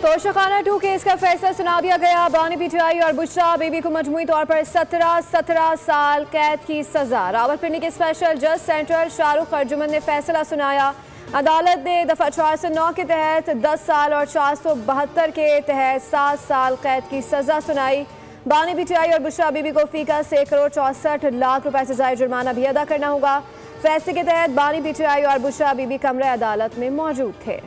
Toshakhana 2 case का फैसला सुना दिया गया। बानी पीटीआई और बुशरा बीबी को मजमूई तौर पर 17 साल कैद की सजा। रावलपिंडी के स्पेशल जज सेंट्रल शाहरुख अर्जुमन ने फैसला सुनाया। अदालत ने दफा 409 के तहत 10 साल और 472 के तहत 7 साल कैद की सजा सुनाई। बानी पीटीआई और बुशरा बीबी को फीका से 1,64,00,000 रुपए से ज्यादा जुर्माना भी अदा करना होगा। फैसले के तहत बानी पीटीआई और बुशरा बीबी कमरे अदालत में मौजूद थे।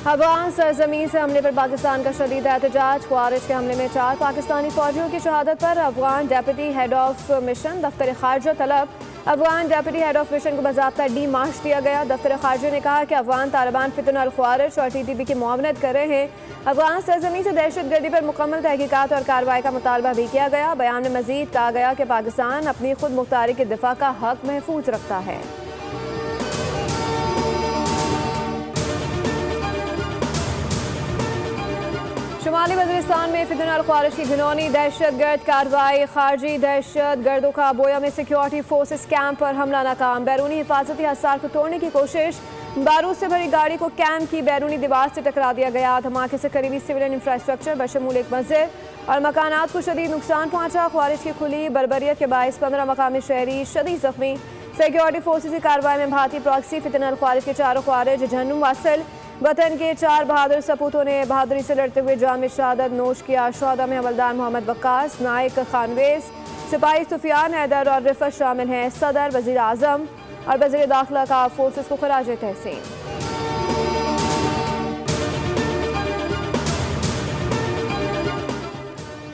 अफगान सरजमीन से हमले पर पाकिस्तान का शदीद एहतजाज। ख्वारिज के हमले में 4 पाकिस्तानी फौजियों की शहादत पर Afghan deputy head of mission दफ्तर खारजा तलब। Afghan deputy head of mission को बाज़ाब्ता डी मार्च दिया गया। दफ्तर खारजा ने कहा कि अफगान तालिबान फितन अल ख्वारिज और TTP की मुआवनत कर रहे हैं। अफगान सरजमीन से दहशतगर्दी पर मुकम्मल तहकीकात और कार्रवाई का मुतालबा भी किया गया। बयान में मजीद कहा गया कि पाकिस्तान अपनी खुद मुख्तारी के दिफा का हक महफूज रखता है। शुमाली वज़ीरिस्तान में फितन अल ख्वारिज की घिनौनी दहशतगर्द कार्रवाई। खारजी दहशत गर्दों का बोया में सिक्योरिटी फोर्सेस कैंप पर हमला नाकाम। बैरूनी हिफाजती हसार को तोड़ने की कोशिश। बारूद से भरी गाड़ी को कैंप की बैरूनी दीवार से टकरा दिया गया। धमाके से करीबी सिविलियन इंफ्रास्ट्रक्चर बशमूल एक मस्जिद और मकानात को शदीद नुकसान पहुंचा। ख्वारिज की खुली बर्बरियत के बायस 15 मकामी शहरी शदीद जख्मी। सिक्योरिटी फोर्सेस की कार्रवाई में भारतीय प्रॉक्सी फितन अल ख्वारिज के 4 ख्वारिज झन्नुम वासिल वतन के 4 बहादुर सपूतों ने बहादुरी से लड़ते हुए जाम शहादत नोश किया। शुहदा में हवलदार मोहम्मद वक्कास, नायक खानवेज, सिपाही सुफियान हैदर और रिफत शामिल हैं। सदर, वजीर आजम और वजीर दाखिला का फोर्सेस को खराज तहसीन।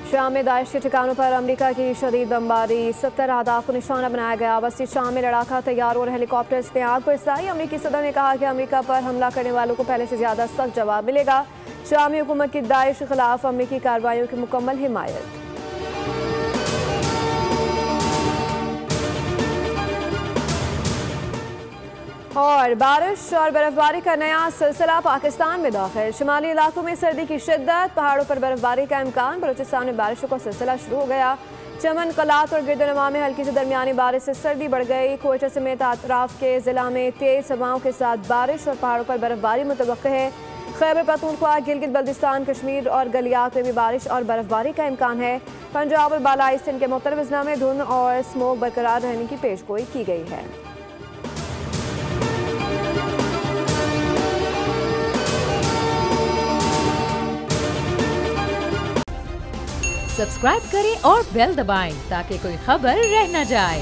शाम में दाइश के ठिकानों पर अमेरिका की शदीद बमबारी। 70 अहदाफ को निशाना बनाया गया। वस्ती शाम में लड़ाका तैयारों और हेलीकॉप्टर्स ने आग बरसाई। अमेरिकी सदर ने कहा कि अमेरिका पर हमला करने वालों को पहले से ज्यादा सख्त जवाब मिलेगा। शामी हुकूमत की दाइश के खिलाफ अमेरिकी कार्रवाइयों की मुकम्मल हिमायत। और बारिश और बर्फबारी का नया सिलसिला पाकिस्तान में दाखिल। शुमाली इलाकों में सर्दी की शिद्दत, पहाड़ों पर बर्फबारी का इम्कान। बलूचिस्तान में बारिशों का सिलसिला शुरू हो गया। चमन, कलात और गिरदनवा में हल्की से दरमियानी बारिश से सर्दी बढ़ गई। कोयटा समेत अतराफ के जिला में तेज हवाओं के साथ बारिश और पहाड़ों पर बर्फबारी मुतवक्किल है। खैबर पख्तूनख्वा, गिलगित बल्तिस्तान, कश्मीर और गलियात में भी बारिश और बर्फबारी का इम्कान है। पंजाब और बालाई सिंध के मुख्तलिफ अजला में धुंध और स्मोक बरकरार रहने की पेशगोई की गई है। सब्सक्राइब करें और बेल दबाएं ताकि कोई खबर रह न जाए।